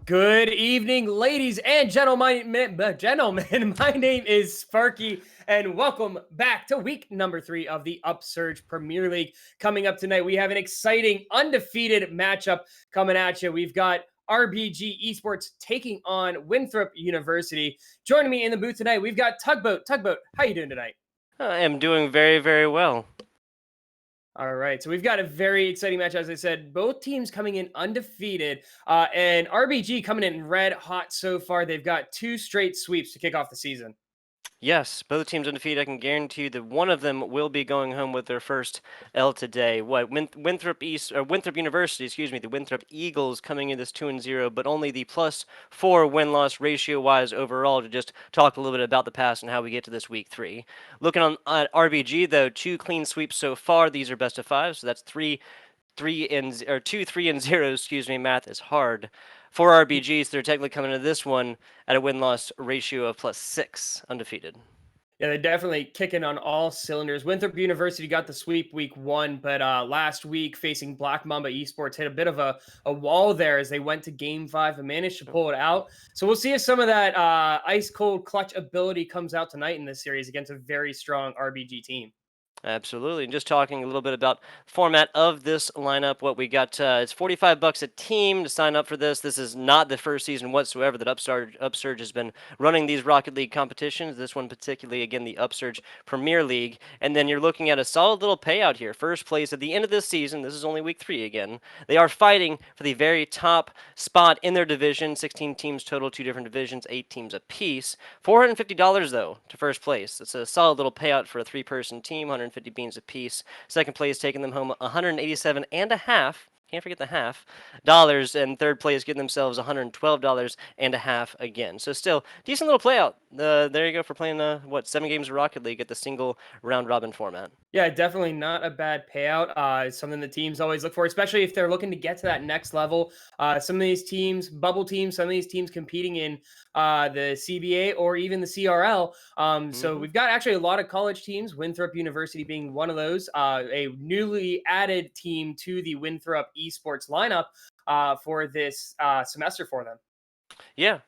Good evening, ladies and gentlemen. My name is Sparky, and welcome back to week number 3 of the Upsurge Premier League. Coming up tonight, we have an exciting, undefeated matchup coming at you. We've got RBG Esports taking on Winthrop University. Joining me in the booth tonight, we've got Tugboat. Tugboat, how you doing tonight? I am doing very, very well. All right, so we've got a very exciting match. As I said, both teams coming in undefeated, and RBG coming in red hot so far. They've got 2 straight sweeps to kick off the season. Yes, both teams undefeated. I can guarantee you that one of them will be going home with their first L today. Winthrop Winthrop University, excuse me, the Winthrop Eagles coming in this 2-0, but only the +4 win-loss ratio wise overall. To just talk a little bit about the past and how we get to this week 3. Looking on at RBG though, 2 clean sweeps so far. These are best of 5, so that's 2 3-0. Excuse me, math is hard. For RBGs, they're technically coming into this one at a win-loss ratio of +6, undefeated. Yeah, they're definitely kicking on all cylinders. Winthrop University got the sweep week 1, but last week facing Black Mamba Esports hit a bit of a wall there as they went to Game 5 and managed to pull it out. So we'll see if some of that ice-cold clutch ability comes out tonight in this series against a very strong RBG team. Absolutely. And just talking a little bit about format of this lineup, what we got, it's $45 a team to sign up for this. This is not the first season whatsoever that Upsurge has been running these Rocket League competitions. This one particularly, again, the Upsurge Premier League. And then you're looking at a solid little payout here. First place at the end of this season. This is only week 3 again. They are fighting for the very top spot in their division. 16 teams total, 2 different divisions, 8 teams apiece. $450 though to first place. It's a solid little payout for a 3-person team. 150 beans a piece. Second place taking them home 187 and a half. Can't forget the half dollars, and third place getting themselves $112 and a half again. So still decent little play out. There you go for playing 7 games of Rocket League at the single round robin format. Yeah, definitely not a bad payout. It's something the teams always look for, especially if they're looking to get to that next level. Some of these teams, bubble teams, some of these teams competing in the CBA or even the CRL. So we've got actually a lot of college teams, Winthrop University being one of those, a newly added team to the Winthrop Esports lineup for this semester for them. Yeah,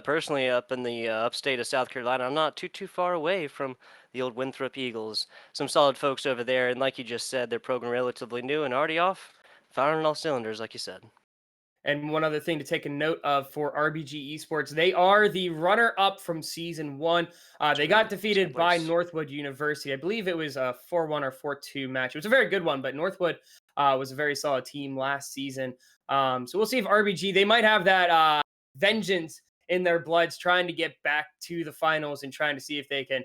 personally up in the upstate of South Carolina, I'm not too far away from the old Winthrop Eagles. Some solid folks over there, and like you just said, their program relatively new and already off, firing on all cylinders, like you said. And one other thing to take a note of for RBG Esports, they are the runner-up from season 1. They got defeated Second by place. Northwood University. I believe it was a 4-1 or 4-2 match. It was a very good one, but Northwood was a very solid team last season. So we'll see if RBG, they might have that vengeance in their bloods, trying to get back to the finals and trying to see if they can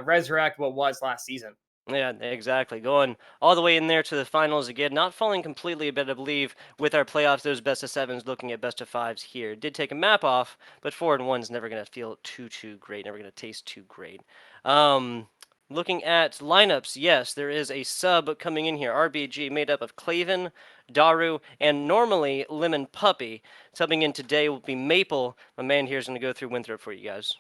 resurrect what was last season. Yeah, exactly. Going all the way in there to the finals again, not falling completely, but I believe with our playoffs, those best of 7s looking at best of 5s here. Did take a map off, but 4-1's never going to feel too great, never going to taste too great. Um, Looking at lineups, yes, there is a sub coming in here. RBG made up of Claven, Daru, and normally Lemon Puppy. Subbing in today will be Maple. My man here is going to go through Winthrop for you guys.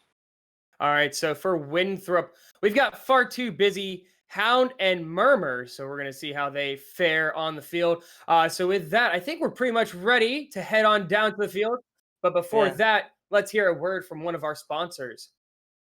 All right, so for Winthrop, we've got Far Too Busy, Hound, and Murmur. So we're going to see how they fare on the field. So with that, I think we're pretty much ready to head on down to the field. But before Yeah. that, let's hear a word from one of our sponsors.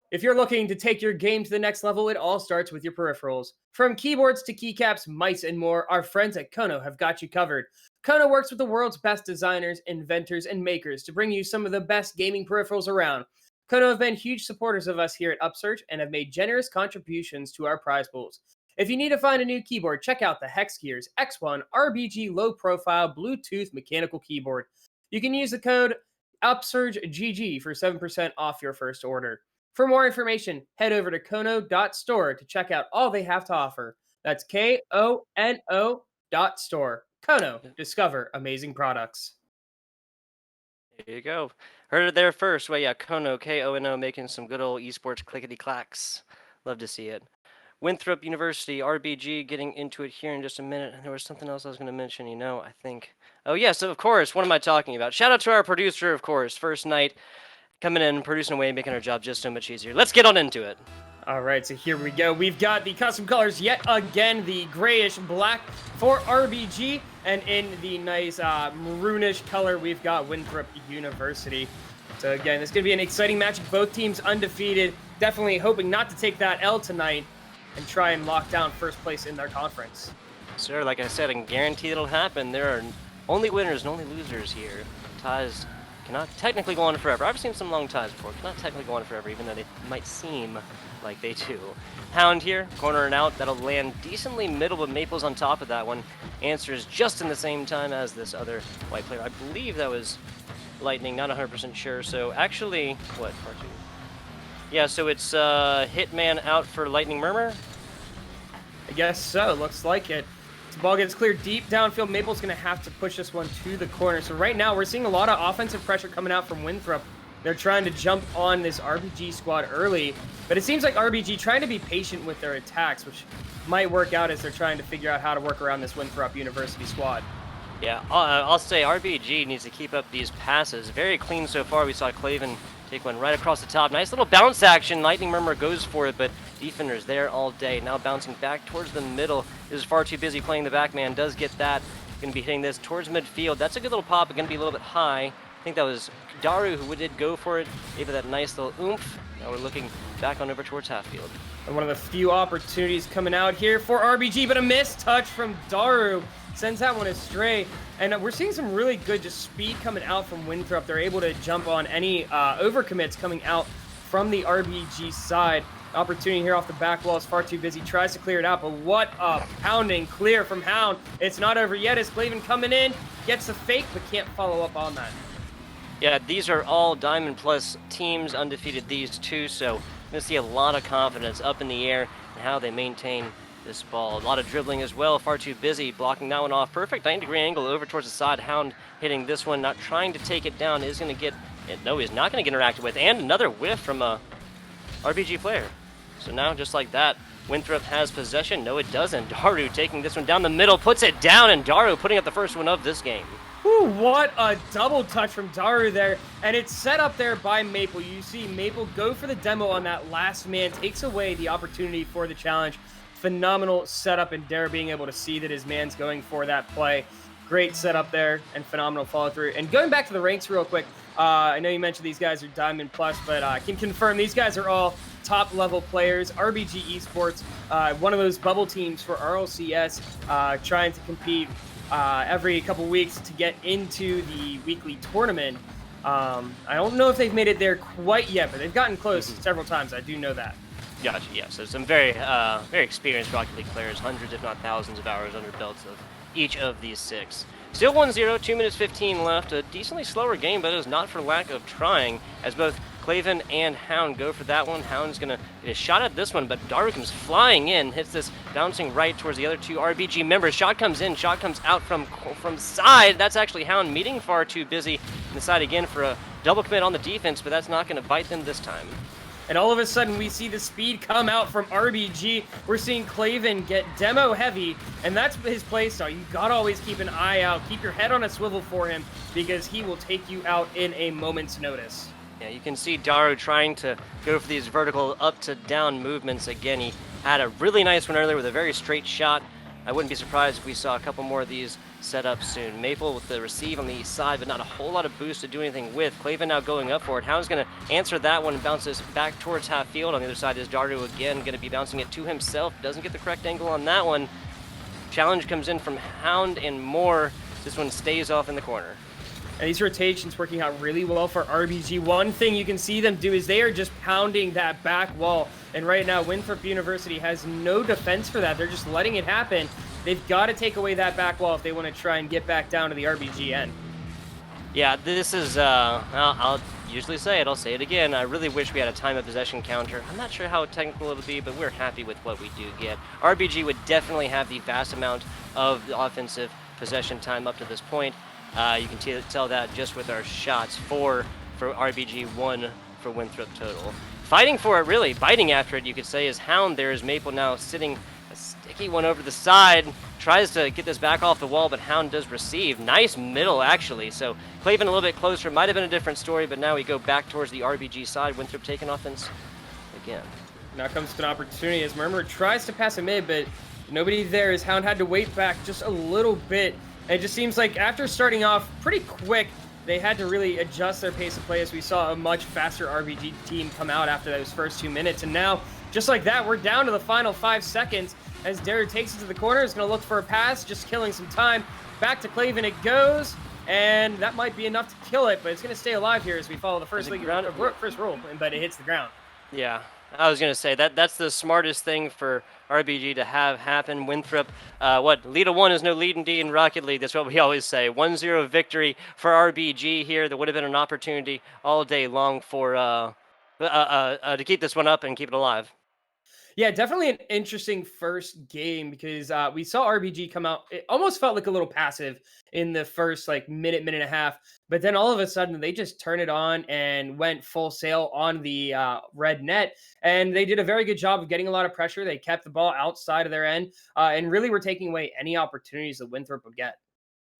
If you're looking to take your game to the next level, it all starts with your peripherals. From keyboards to keycaps, mice, and more, our friends at Kono have got you covered. Kono works with the world's best designers, inventors, and makers to bring you some of the best gaming peripherals around. Kono have been huge supporters of us here at Upsurge and have made generous contributions to our prize pools. If you need to find a new keyboard, check out the Hex Gears X1 RBG low profile Bluetooth mechanical keyboard. You can use the code UpsurgeGG for 7% off your first order. For more information, head over to kono.store to check out all they have to offer. That's KONO.store. Kono, discover amazing products. There you go. Heard it there first. Well, yeah, Kono, Kono, making some good old esports clickety clacks. Love to see it. Winthrop University, RBG, getting into it here in just a minute. And there was something else I was going to mention, I think. Oh, yes, of course. What am I talking about? Shout out to our producer, of course. First night, coming in, producing away, making our job just so much easier. Let's get on into it. All right, so here we go. We've got the custom colors yet again, the grayish black for RBG, and in the nice maroonish color, we've got Winthrop University. So again, this is going to be an exciting match. Both teams undefeated, definitely hoping not to take that L tonight and try and lock down first place in their conference. Sir, like I said, I can guarantee it'll happen. There are only winners and only losers here. Ties cannot technically go on forever. I've seen some long ties before. Cannot technically go on forever, even though they might seem like they do. Hound here, corner and out. That'll land decently middle, but Maple's on top of that one. Answers just in the same time as this other white player. I believe that was Lightning, not 100% sure. So actually, what, part two? Yeah, so it's Hitman out for Lightning Murmur. I guess so, looks like it. The ball gets cleared deep downfield. Maple's going to have to push this one to the corner. So right now, we're seeing a lot of offensive pressure coming out from Winthrop. They're trying to jump on this RBG squad early, but it seems like RBG trying to be patient with their attacks, which might work out as they're trying to figure out how to work around this Winthrop University squad. Yeah, I'll say RBG needs to keep up these passes. Very clean so far. We saw Claven take one right across the top. Nice little bounce action. Lightning Murmur goes for it, but defenders there all day. Now bouncing back towards the middle. Is far too busy playing the back man. Does get that. Going to be hitting this towards midfield. That's a good little pop. Going to be a little bit high. I think that was Daru who did go for it. Gave it that nice little oomph. Now we're looking back on over towards half field. And one of the few opportunities coming out here for RBG, but a missed touch from Daru. Sends that one astray. And we're seeing some really good just speed coming out from Winthrop. They're able to jump on any overcommits coming out from the RBG side. Opportunity here off the back wall is far too busy. Tries to clear it out, but what a pounding clear from Hound. It's not over yet as Claven coming in. Gets the fake, but can't follow up on that. Yeah, these are all Diamond Plus teams, undefeated these two, so I'm going to see a lot of confidence up in the air and how they maintain this ball. A lot of dribbling as well, far too busy, blocking that one off. Perfect 90-degree angle over towards the side. Hound hitting this one, not trying to take it down, is going to get it. No, he's not going to get interacted with, and another whiff from a RBG player. So now, just like that, Winthrop has possession. No, it doesn't. Daru taking this one down the middle, puts it down, and Daru putting up the first one of this game. Ooh, what a double touch from Daru there. And it's set up there by Maple. You see Maple go for the demo on that last man, takes away the opportunity for the challenge. Phenomenal setup, and Dare being able to see that his man's going for that play. Great setup there and phenomenal follow through. And going back to the ranks real quick, I know you mentioned these guys are Diamond Plus, but I can confirm these guys are all top level players. RBG Esports, one of those bubble teams for RLCS, trying to compete every couple weeks to get into the weekly tournament. I don't know if they've made it there quite yet, but they've gotten close several times. I do know that. Gotcha, yeah. So some very experienced Rocket League players, hundreds if not thousands of hours under belts of each of these six. Still 1-0, 2 minutes 15 left. A decently slower game, but it is not for lack of trying, as both Claven and Hound go for that one. Hound's going to get a shot at this one, but Daru comes flying in, hits this bouncing right towards the other two RBG members. Shot comes in, shot comes out from side. That's actually Hound meeting far too busy. And the side again for a double commit on the defense, but that's not going to bite them this time. And all of a sudden, we see the speed come out from RBG. We're seeing Claven get demo heavy, and that's his play style. You gotta always keep an eye out. Keep your head on a swivel for him, because he will take you out in a moment's notice. Yeah, you can see Daru trying to go for these vertical up to down movements. Again, he had a really nice one earlier with a very straight shot. I wouldn't be surprised if we saw a couple more of these set up soon. Maple with the receive on the east side, but not a whole lot of boost to do anything with. Claven now going up for it. Hound's going to answer that one and bounces back towards half field. On the other side is Daru again, going to be bouncing it to himself. Doesn't get the correct angle on that one. Challenge comes in from Hound and more. This one stays off in the corner. And these rotations working out really well for RBG. One thing you can see them do is they are just pounding that back wall. And right now, Winthrop University has no defense for that. They're just letting it happen. They've got to take away that back wall if they want to try and get back down to the RBG end. Yeah, this is, I'll usually say it, I'll say it again. I really wish we had a time of possession counter. I'm not sure how technical it'll be, but we're happy with what we do get. RBG would definitely have the vast amount of the offensive possession time up to this point. You can tell that just with our shots. 4 for RBG, 1 for Winthrop total. Fighting for it, really, biting after it, you could say, is Hound. There is Maple now sitting a sticky one over the side. Tries to get this back off the wall, but Hound does receive. Nice middle, actually. So Claven a little bit closer. Might have been a different story, but now we go back towards the RBG side. Winthrop taking offense again. Now comes to an opportunity as Murmur tries to pass a mid, but nobody there as Hound had to wait back just a little bit. And it just seems like after starting off pretty quick, they had to really adjust their pace of play as we saw a much faster RBG team come out after those first 2 minutes. And now, just like that, we're down to the final 5 seconds as Derek takes it to the corner, is going to look for a pass, just killing some time. Back to Claven it goes, and that might be enough to kill it, but it's going to stay alive here as we follow the first roll, but it hits the ground. Yeah, I was going to say that's the smartest thing for RBG to have happen. Winthrop, lead of 1 is no lead indeed in Rocket League. That's what we always say. 1-0 victory for RBG here. There would have been an opportunity all day long for to keep this one up and keep it alive. Yeah, definitely an interesting first game because we saw RBG come out. It almost felt like a little passive in the first minute and a half, but then all of a sudden they just turned it on and went full sail on the red net, and they did a very good job of getting a lot of pressure. They kept the ball outside of their end and really were taking away any opportunities that Winthrop would get.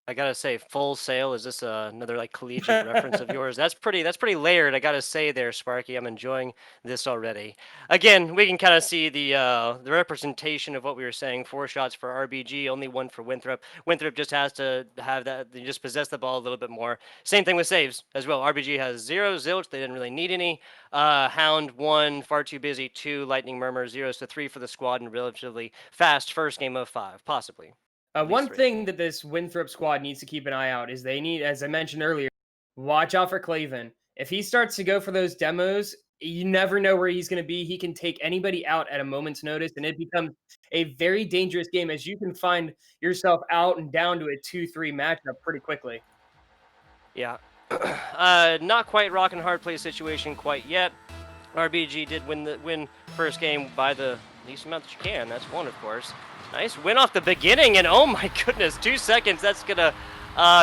I gotta say, Full Sail, is this another collegiate reference of yours? That's pretty layered. I gotta say there, Sparky. I'm enjoying this already. Again, we can kind of see the representation of what we were saying. 4 shots for RBG, only 1 for Winthrop. Winthrop just has to have that. They just possess the ball a little bit more. Same thing with saves as well. RBG has 0 zilch. They didn't really need any. Hound 1, far too busy. 2, Lightning Murmur. 0s to 3 for the squad, and relatively fast first game of 5, possibly. One thing that this Winthrop squad needs to keep an eye out is they need, as I mentioned earlier, watch out for Claven. If he starts to go for those demos, you never know where he's going to be. He can take anybody out at a moment's notice, and it becomes a very dangerous game as you can find yourself out and down to a 2-3 matchup pretty quickly. Yeah. Not quite rock and hard play situation quite yet. RBG did win first game by the least amount that you can. That's 1, of course. Nice win off the beginning, and oh my goodness, 2 seconds. That's gonna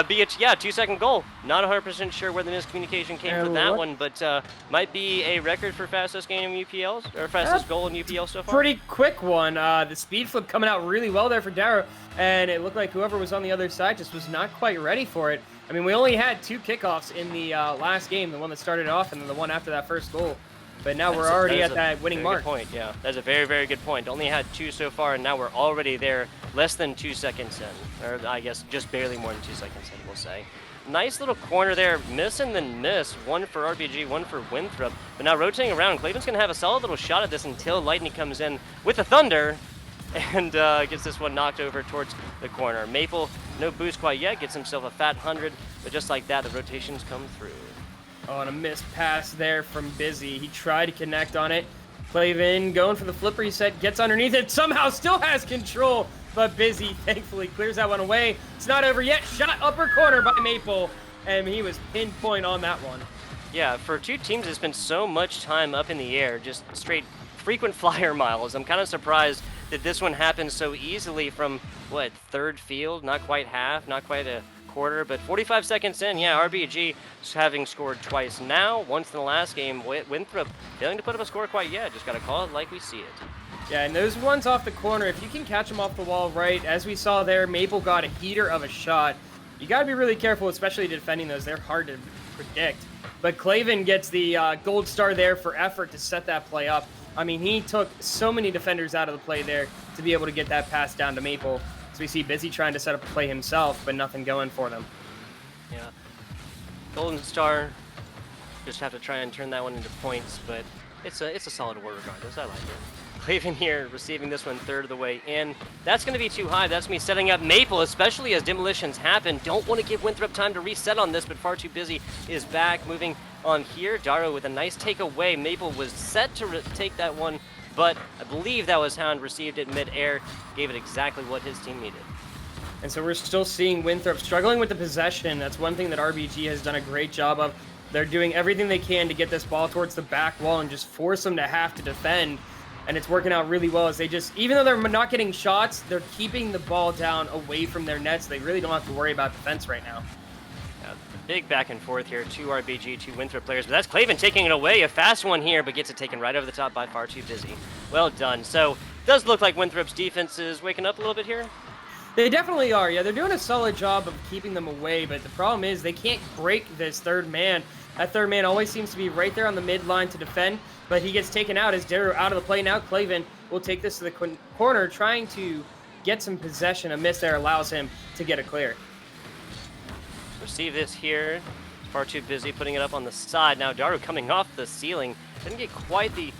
be a 2-second goal. Not 100% sure where the miscommunication came for that one, but might be a record for fastest game in UPLs or fastest goal in UPL so far. Pretty quick one. The speed flip coming out really well there for Darrow, and it looked like whoever was on the other side just was not quite ready for it. I mean, we only had 2 kickoffs in the last game, the one that started off and then the one after that first goal. But now we're already at that winning mark. Good point, yeah. That's a very, very good point. Only had 2 so far, and now we're already there, less than 2 seconds in. Or I guess just barely more than 2 seconds in, we'll say. Nice little corner there. Miss and then miss. 1 for RBG, 1 for Winthrop. But now rotating around, Claven's going to have a solid little shot at this until Lightning comes in with the Thunder and gets this one knocked over towards the corner. Maple, no boost quite yet, gets himself a fat 100, but just like that, the rotations come through. Oh, and a missed pass there from Busy. He tried to connect on it. Claven going for the flip reset, gets underneath it, somehow still has control, but Busy thankfully clears that one away. It's not over yet. Shot upper corner by Maple, and he was pinpoint on that one. Yeah, for 2 teams that spent so much time up in the air, just straight frequent flyer miles. I'm kind of surprised that this one happened so easily from, what, 3rd field? Not quite half, not quite a quarter, but 45 seconds in, yeah, RBG having scored twice now, once in the last game. Winthrop failing to put up a score quite yet. Just got to call it like we see it. Yeah, and those ones off the corner, if you can catch them off the wall right, as we saw there, Maple got a heater of a shot. You got to be really careful, especially defending those. They're hard to predict. But Claven gets the gold star there for effort to set that play up. I mean, he took so many defenders out of the play there to be able to get that pass down to Maple. So we see Busy trying to set up a play himself, but nothing going for them. Yeah. Golden Star, just have to try and turn that one into points, but it's a solid award regardless. I like it. Claven here receiving this one 1/3 of the way in. That's going to be too high. That's me setting up Maple, especially as demolitions happen. Don't want to give Winthrop time to reset on this, but far too busy is back. Moving on here, Darrow with a nice takeaway. Maple was set to take that one, but I believe that was Hound, received it mid-air, gave it exactly what his team needed. And so we're still seeing Winthrop struggling with the possession. That's one thing that RBG has done a great job of. They're doing everything they can to get this ball towards the back wall and just force them to have to defend. And it's working out really well as they just, even though they're not getting shots, they're keeping the ball down away from their nets. They really don't have to worry about defense right now. Big back and forth here, 2 RBG, 2 Winthrop players, but that's Claven taking it away. A fast one here, but gets it taken right over the top by far too busy. Well done. So, does look like Winthrop's defense is waking up a little bit here. They definitely are. Yeah, they're doing a solid job of keeping them away, but the problem is they can't break this 3rd man. That third man always seems to be right there on the mid line to defend, but he gets taken out as Darrow out of the play now. Claven will take this to the corner, trying to get some possession. A miss there allows him to get a clear. Receive this here. Far too busy putting it up on the side. Now Daru coming off the ceiling. Didn't get quite the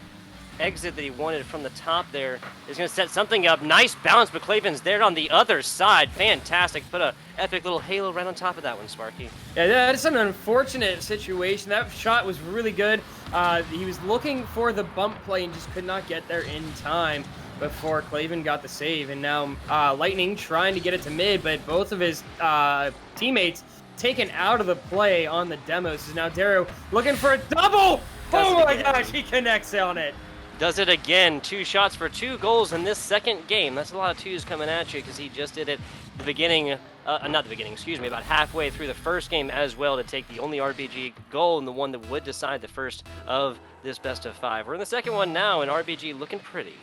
exit that he wanted from the top there. Is going to set something up. Nice bounce, but Claven's there on the other side. Fantastic. Put a epic little halo right on top of that one, Sparky. Yeah, that is an unfortunate situation. That shot was really good. He was looking for the bump play and just could not get there in time before Claven got the save. And now Lightning trying to get it to mid, but both of his teammates taken out of the play on the demos. So now Darrow looking for a double. Oh my gosh, he connects on it. Does it again. 2 shots for 2 goals in this second game. That's a lot of 2s coming at you because he just did it the beginning, not the beginning, excuse me, about halfway through the first game as well to take the only RBG goal and the one that would decide the first of this best of 5. We're in the second one now, and RBG looking pretty.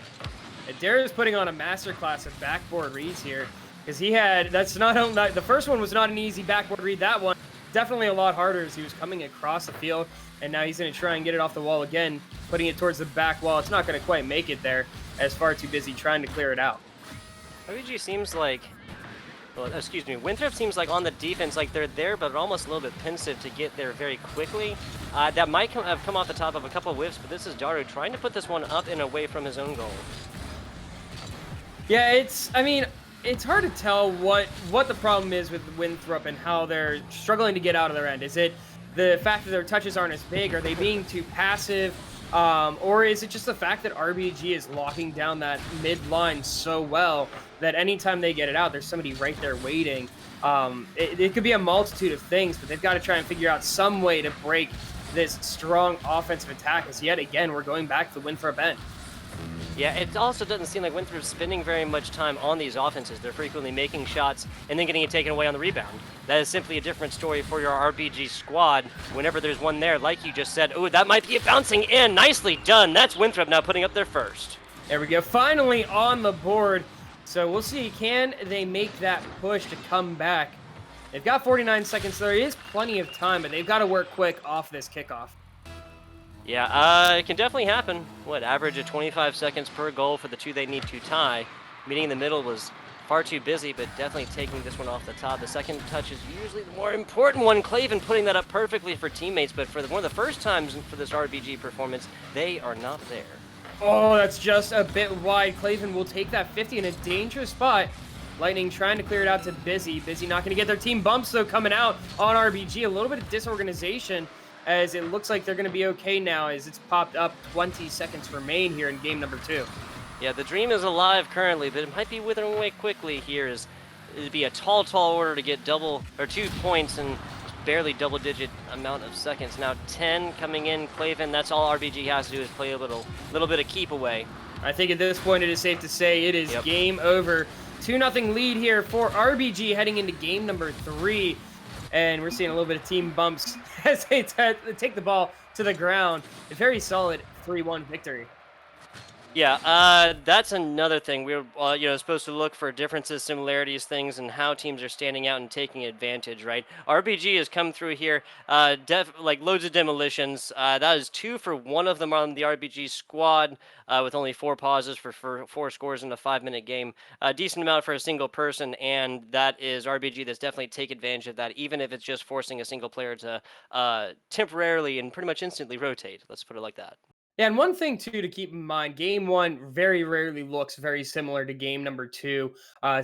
Darrow's putting on a masterclass of backboard reads here because he had, the first one was not an easy backboard read. That one definitely a lot harder as he was coming across the field, and now he's going to try and get it off the wall again, putting it towards the back wall. It's not going to quite make it there as far too busy trying to clear it out. RBG seems like, well, excuse me, Winthrop seems like on the defense, like they're there, but almost a little bit pensive to get there very quickly. That might have come off the top of a couple of whiffs, but this is Daru trying to put this one up and away from his own goal. Yeah, it's hard to tell what the problem is with Winthrop and how they're struggling to get out of their end. Is it the fact that their touches aren't as big? Are they being too passive? Or is it just the fact that RBG is locking down that mid line so well that anytime they get it out, there's somebody right there waiting? It could be a multitude of things, but they've got to try and figure out some way to break this strong offensive attack, as yet again, we're going back to the Winthrop end. Yeah, it also doesn't seem like Winthrop's spending very much time on these offenses. They're frequently making shots and then getting it taken away on the rebound. That is simply a different story for your RBG squad. Whenever there's one there, like you just said, ooh, that might be bouncing in. Nicely done. That's Winthrop now putting up their first. There we go. Finally on the board. So we'll see, can they make that push to come back? They've got 49 seconds. There is plenty of time, but they've got to work quick off this kickoff. Yeah, it can definitely happen. What, average of 25 seconds per goal for the 2 they need to tie. Meeting in the middle was far too busy, but definitely taking this one off the top. The second touch is usually the more important one. Claven putting that up perfectly for teammates, but for one of the first times for this RBG performance, they are not there. Oh, that's just a bit wide. Claven will take that 50 in a dangerous spot. Lightning trying to clear it out to Busy. Busy not going to get their team bumps, though, coming out on RBG. A little bit of disorganization, as it looks like they're going to be okay now as it's popped up. 20 seconds remain here in game number 2. Yeah, the dream is alive currently, but it might be withering away quickly here. It'd be a tall order to get 2 points in barely double-digit amount of seconds. Now 10 coming in, Claven. That's all RBG has to do is play a little bit of keep away. I think at this point it is safe to say it is game over. 2-0 lead here for RBG heading into game number 3. And we're seeing a little bit of team bumps as they take the ball to the ground. A very solid 3-1 victory. Yeah, that's another thing. We're supposed to look for differences, similarities, things, and how teams are standing out and taking advantage, right? RBG has come through here, like loads of demolitions. That is 2 for 1 of them on the RBG squad, with only 4 pauses for 4 scores in a 5-minute game. A decent amount for a single person, and that is RBG that's definitely take advantage of that, even if it's just forcing a single player to temporarily and pretty much instantly rotate. Let's put it like that. Yeah, and one thing too to keep in mind, game 1 very rarely looks very similar to game number 2.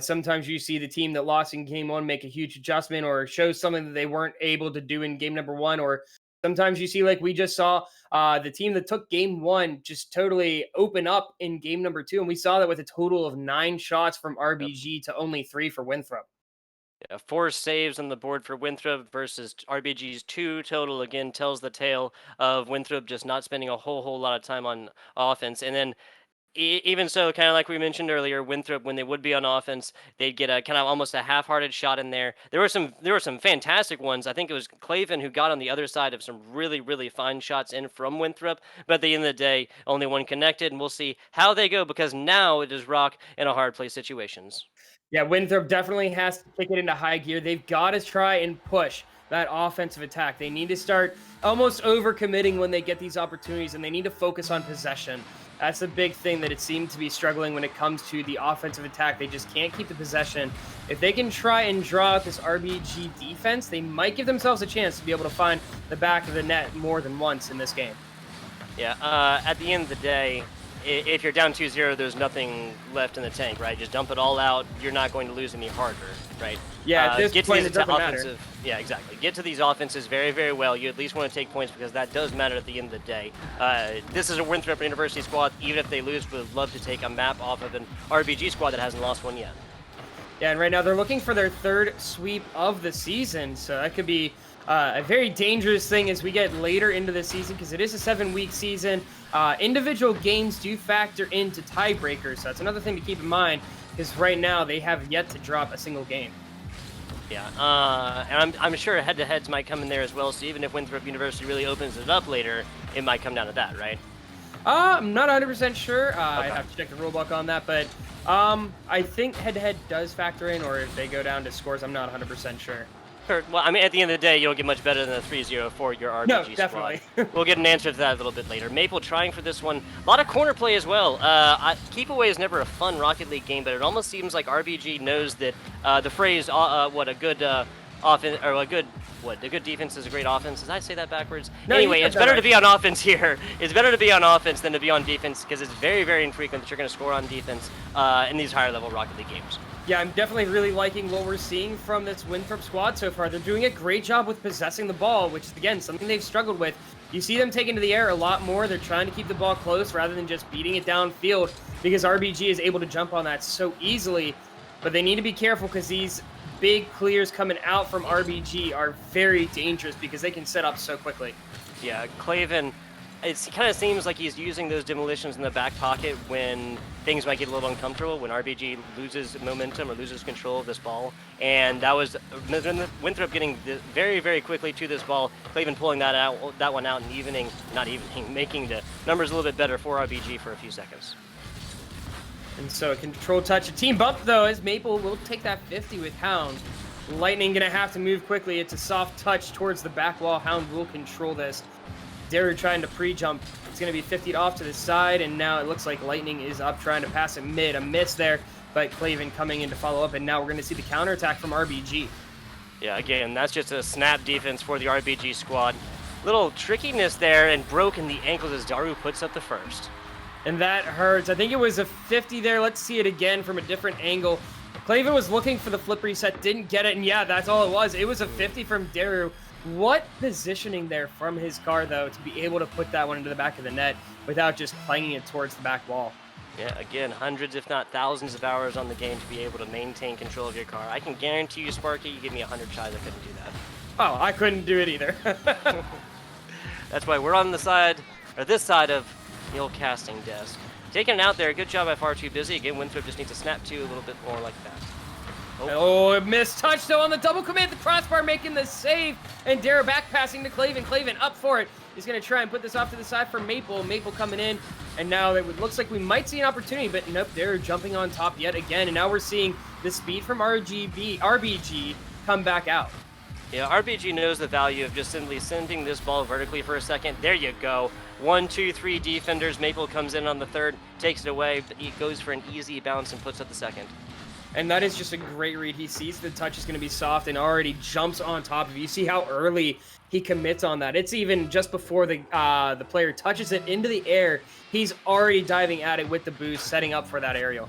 Sometimes you see the team that lost in game 1 make a huge adjustment or show something that they weren't able to do in game number 1, or sometimes you see, like we just saw, the team that took game 1 just totally open up in game number 2, and we saw that with a total of 9 shots from RBG to only 3 for Winthrop. 4 saves on the board for Winthrop versus RBG's 2 total, again, tells the tale of Winthrop just not spending a whole lot of time on offense. And then even so, kind of like we mentioned earlier, Winthrop, when they would be on offense, they'd get a kind of almost a half-hearted shot in there. There were some fantastic ones. I think it was Claven who got on the other side of some really fine shots in from Winthrop. But at the end of the day, only one connected, and we'll see how they go because now it is Rock in a hard play situations. Yeah, Winthrop definitely has to kick it into high gear. They've got to try and push that offensive attack. They need to start almost overcommitting when they get these opportunities, and they need to focus on possession. That's the big thing that it seemed to be struggling when it comes to the offensive attack. They just can't keep the possession. If they can try and draw out this RBG defense, they might give themselves a chance to be able to find the back of the net more than once in this game. Yeah, at the end of the day, if you're down 2-0, there's nothing left in the tank, right? Just dump it all out. You're not going to lose any harder, right? Yeah, at this get point, to it these doesn't matter. Yeah, exactly. Get to these offenses very, very well. You at least want to take points because that does matter at the end of the day. This is a Winthrop University squad. Even if they lose, would love to take a map off of an RBG squad that hasn't lost one yet. Yeah, and right now they're looking for their third sweep of the season, so that could be a very dangerous thing as we get later into the season because it is a 7-week season. Individual games do factor into tiebreakers, so that's another thing to keep in mind because right now they have yet to drop a single game. Yeah, and I'm sure head-to-heads might come in there as well, so even if Winthrop University really opens it up later, it might come down to that, right? I'm not 100% sure. Okay. I have to check the rulebook on that, but I think head-to-head does factor in, or if they go down to scores, I'm not 100% sure. Sure. Well, I mean, at the end of the day, you don't get much better than a 3-0 for your RBG No, squad. definitely. We'll get an answer to that a little bit later. Maple trying for this one. A lot of corner play as well. Keep away is never a fun Rocket League game, but it almost seems like RBG knows that the phrase "what a good offense" or a good defense is a great offense. Did I say that backwards? No, anyway, it's better right. to be on offense here. It's better to be on offense than to be on defense because it's very, very infrequent that you're going to score on defense in these higher level Rocket League games. Yeah, I'm definitely really liking what we're seeing from this Winthrop squad so far. They're doing a great job with possessing the ball, which is, again, something they've struggled with. You see them taking to the air a lot more. They're trying to keep the ball close rather than just beating it downfield because RBG is able to jump on that so easily. But they need to be careful because these big clears coming out from RBG are very dangerous because they can set up so quickly. Yeah, Claven, it kind of seems like he's using those demolitions in the back pocket when things might get a little uncomfortable, when RBG loses momentum or loses control of this ball. And that was Winthrop getting very, very quickly to this ball. Claven pulling that one out and making the numbers a little bit better for RBG for a few seconds. And so a control touch, a team bump though, as Maple will take that 50 with Hound. Lightning gonna have to move quickly. It's a soft touch towards the back wall. Hound will control this. Daru trying to pre-jump. It's going to be 50'd off to the side, and now it looks like Lightning is up trying to pass it mid. A miss there, but Claven coming in to follow up, and now we're going to see the counterattack from RBG. Yeah, again, that's just a snap defense for the RBG squad. Little trickiness there, and broken the ankles as Daru puts up the first. And that hurts. I think it was a 50 there. Let's see it again from a different angle. Claven was looking for the flip reset, didn't get it, and yeah, that's all it was. It was a 50 from Daru. What positioning there from his car, though, to be able to put that one into the back of the net without just clanging it towards the back wall. Yeah, again, hundreds if not thousands of hours on the game to be able to maintain control of your car. I can guarantee you, Sparky, you give me 100 tries, I couldn't do that. Oh, I couldn't do it either. That's why we're on the side, or this side of the old casting desk. Taking it out there, good job by Far Too Busy. Again, Winthrop just needs to snap to a little bit more like that. Oh, it missed touch though on the double command. The crossbar making the save. And Dara back passing to Claven. Claven up for it. He's going to try and put this off to the side for Maple. Maple coming in. And now it looks like we might see an opportunity, but nope, they're jumping on top yet again. And now we're seeing the speed from RBG come back out. Yeah, RBG knows the value of just simply sending this ball vertically for a second. There you go. 1, 2, 3 defenders. Maple comes in on the third, takes it away, but he goes for an easy bounce and puts up the second. And that is just a great read. He sees the touch is going to be soft and already jumps on top of you. You see how early he commits on that. It's even just before the player touches it into the air. He's already diving at it with the boost, setting up for that aerial.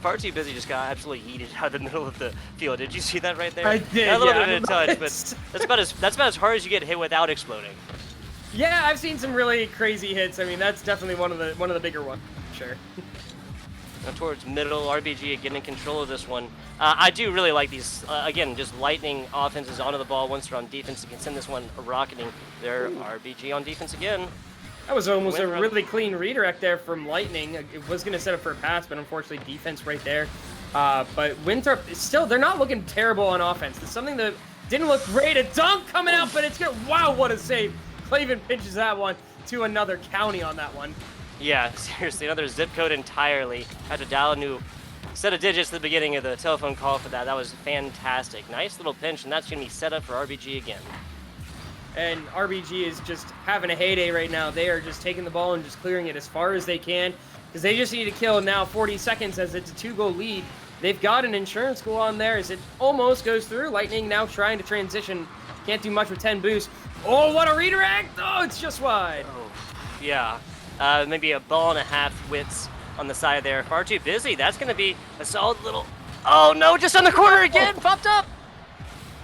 Far Too Busy just got absolutely heated out of the middle of the field. Did you see that right there? I did. Got a little yeah, bit of a touch, but that's about as hard as you get hit without exploding. Yeah, I've seen some really crazy hits. I mean, that's definitely one of the bigger ones, sure. Now towards middle, RBG again in control of this one. I do really like these, again, just lightning offenses onto the ball once they're on defense. You can send this one rocketing. Their RBG on defense again. That was almost Winthrop. a really clean redirect there from Lightning. It was going to set up for a pass, but unfortunately defense right there. But Winthrop, still, they're not looking terrible on offense. It's something that didn't look great. A dunk coming out, but it's good. Wow, what a save. Claven pitches that one to another county on that one. Yeah, seriously, another zip code entirely. Had to dial a new Set of digits at the beginning of the telephone call for that. That was fantastic. Nice little pinch, and that's going to be set up for RBG again. And RBG is just having a heyday right now. They are just taking the ball and just clearing it as far as they can because they just need to kill now 40 seconds as it's a 2-goal lead. They've got an insurance goal on there as it almost goes through. Lightning now trying to transition. Can't do much with 10 boosts. Oh, what a redirect! Oh, it's just wide. Oh, yeah. Maybe a ball and a half widths on the side there. Far too busy. That's going to be a solid little... Oh, no, just on the corner again. Popped up.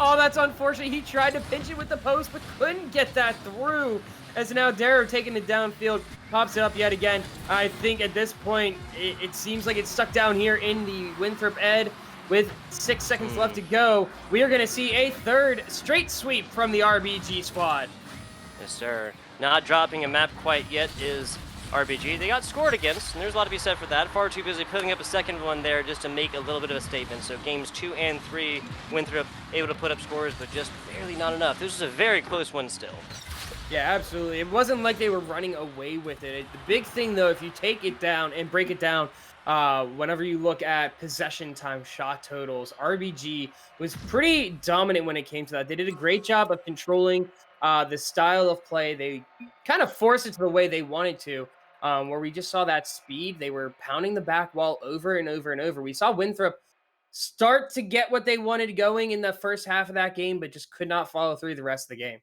Oh, that's unfortunate. He tried to pinch it with the post, but couldn't get that through. As now Darrow taking it downfield, pops it up yet again. I think at this point, it seems like it's stuck down here in the Winthrop Ed with 6 seconds left to go. We are going to see a third straight sweep from the RBG squad. Yes, sir. Not dropping a map quite yet is RBG. They got scored against, and there's a lot to be said for that. Far too busy putting up a second one there just to make a little bit of a statement. So games 2 and 3, Winthrop able to put up scores, but just barely not enough. This was a very close one still. Yeah, absolutely. It wasn't like they were running away with it. The big thing, though, if you take it down and break it down, whenever you look at possession time shot totals, RBG was pretty dominant when it came to that. They did a great job of controlling the style of play. They kind of forced it to the way they wanted to, where we just saw that speed. They were pounding the back wall over and over and over. We saw Winthrop start to get what they wanted going in the first half of that game, but just could not follow through the rest of the game.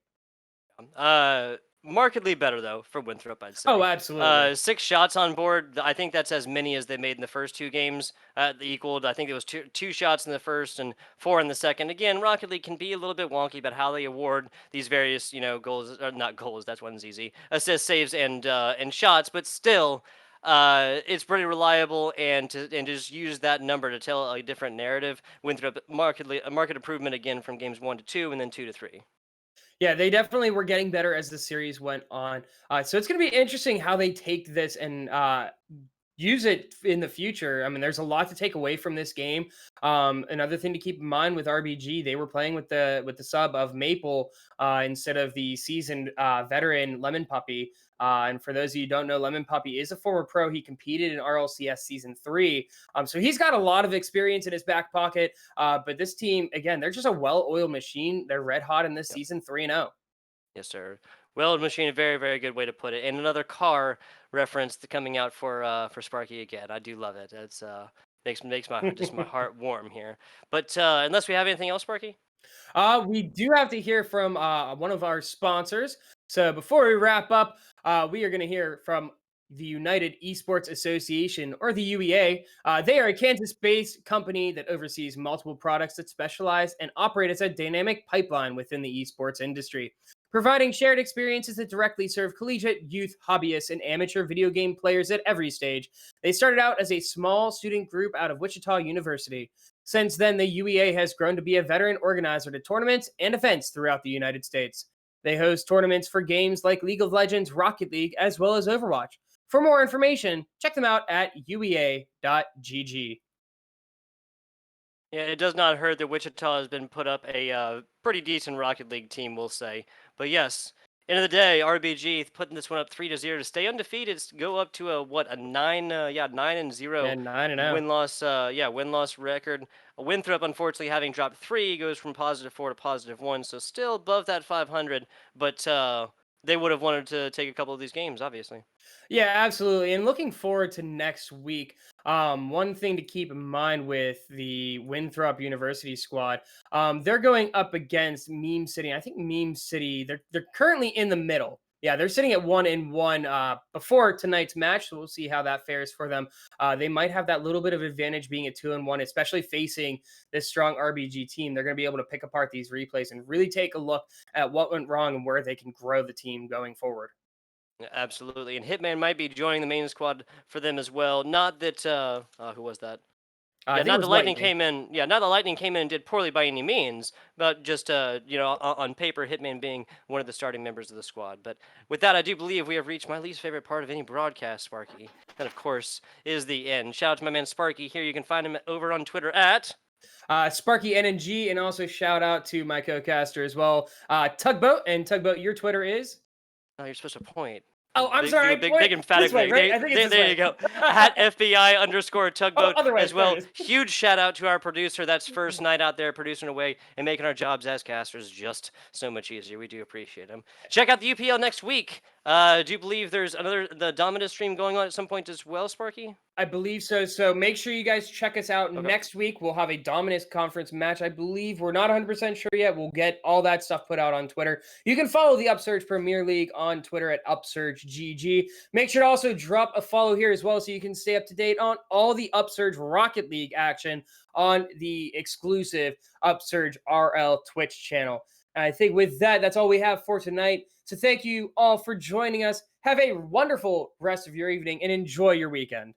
Markedly better though for Winthrop, I'd say. Oh, absolutely. 6 shots on board. I think that's as many as they made in the first 2 games. They equaled. I think it was two shots in the first and 4 in the second. Again, Rocket League can be a little bit wonky about how they award these various, goals. Or not goals. That's one's easy. Assists, saves, and shots. But still, it's pretty reliable, and just use that number to tell a different narrative. Winthrop a market improvement again from games 1 to 2, and then 2 to 3. Yeah, they definitely were getting better as the series went on. So it's going to be interesting how they take this and use it in the future. I mean, there's a lot to take away from this game. Another thing to keep in mind with RBG, they were playing with the sub of Maple instead of the seasoned veteran Lemon Puppy. And for those of you who don't know, Lemon Puppy is a former pro. He competed in RLCS Season 3. So he's got a lot of experience in his back pocket. But this team, again, they're just a well-oiled machine. They're red hot in this season, 3-0. Yes, sir. Well, machine, a very, very good way to put it. And another car reference coming out for Sparky again. I do love it. It's makes my just my heart warm here. But unless we have anything else, Sparky. We do have to hear from one of our sponsors. So before we wrap up, we are going to hear from the United Esports Association, or the UEA. They are a Kansas-based company that oversees multiple products that specialize and operate as a dynamic pipeline within the esports industry, providing shared experiences that directly serve collegiate, youth, hobbyists, and amateur video game players at every stage. They started out as a small student group out of Wichita University. Since then, the UEA has grown to be a veteran organizer to tournaments and events throughout the United States. They host tournaments for games like League of Legends, Rocket League, as well as Overwatch. For more information, check them out at uea.gg. Yeah, it does not hurt that Wichita has been put up a pretty decent Rocket League team, we'll say. But yes, end of the day, RBG putting this one up 3-0 to stay undefeated. Go up to a 9-0 And 9-0. win-loss record. Winthrop, unfortunately, having dropped 3, goes from +4 to +1, so still above that 500. But they would have wanted to take a couple of these games, obviously. Yeah, absolutely. And looking forward to next week, one thing to keep in mind with the Winthrop University squad, they're going up against Meme City. I think Meme City, they're currently in the middle. Yeah, they're sitting at 1-1 before tonight's match, so we'll see how that fares for them. They might have that little bit of advantage being at 2-1, especially facing this strong RBG team. They're going to be able to pick apart these replays and really take a look at what went wrong and where they can grow the team going forward. Yeah, absolutely, and Hitman might be joining the main squad for them as well. Not that who was that? I Yeah, think it not the was Lightning Lightning. came in. Yeah, not the Lightning came in and did poorly by any means, but just on paper, Hitman being one of the starting members of the squad. But with that, I do believe we have reached my least favorite part of any broadcast, Sparky. That, of course, is the end. Shout out to my man Sparky here. You can find him over on Twitter at. Sparky NNG, and also shout out to my co-caster as well, Tugboat. And Tugboat, your Twitter is? Oh, you're supposed to point. Oh, I'm Big, do sorry. a big emphatic This way, thing. right? I think it's this There way. you go. At FBI _ Oh, tugboat other way. as There well. it is. Huge shout out to our producer. That's first night out there producing away and making our jobs as casters just so much easier. We do appreciate him. Check out the UPL next week. Do you believe there's the Dominus stream going on at some point as well, Sparky? I believe so. So make sure you guys check us out Okay. next week. We'll have a Dominus conference match. I believe we're not 100% sure yet. We'll get all that stuff put out on Twitter. You can follow the Upsurge Premier League on Twitter at UpsurgeGG. Make sure to also drop a follow here as well so you can stay up to date on all the Upsurge Rocket League action on the exclusive Upsurge RL Twitch channel. I think with that, that's all we have for tonight. So thank you all for joining us. Have a wonderful rest of your evening and enjoy your weekend.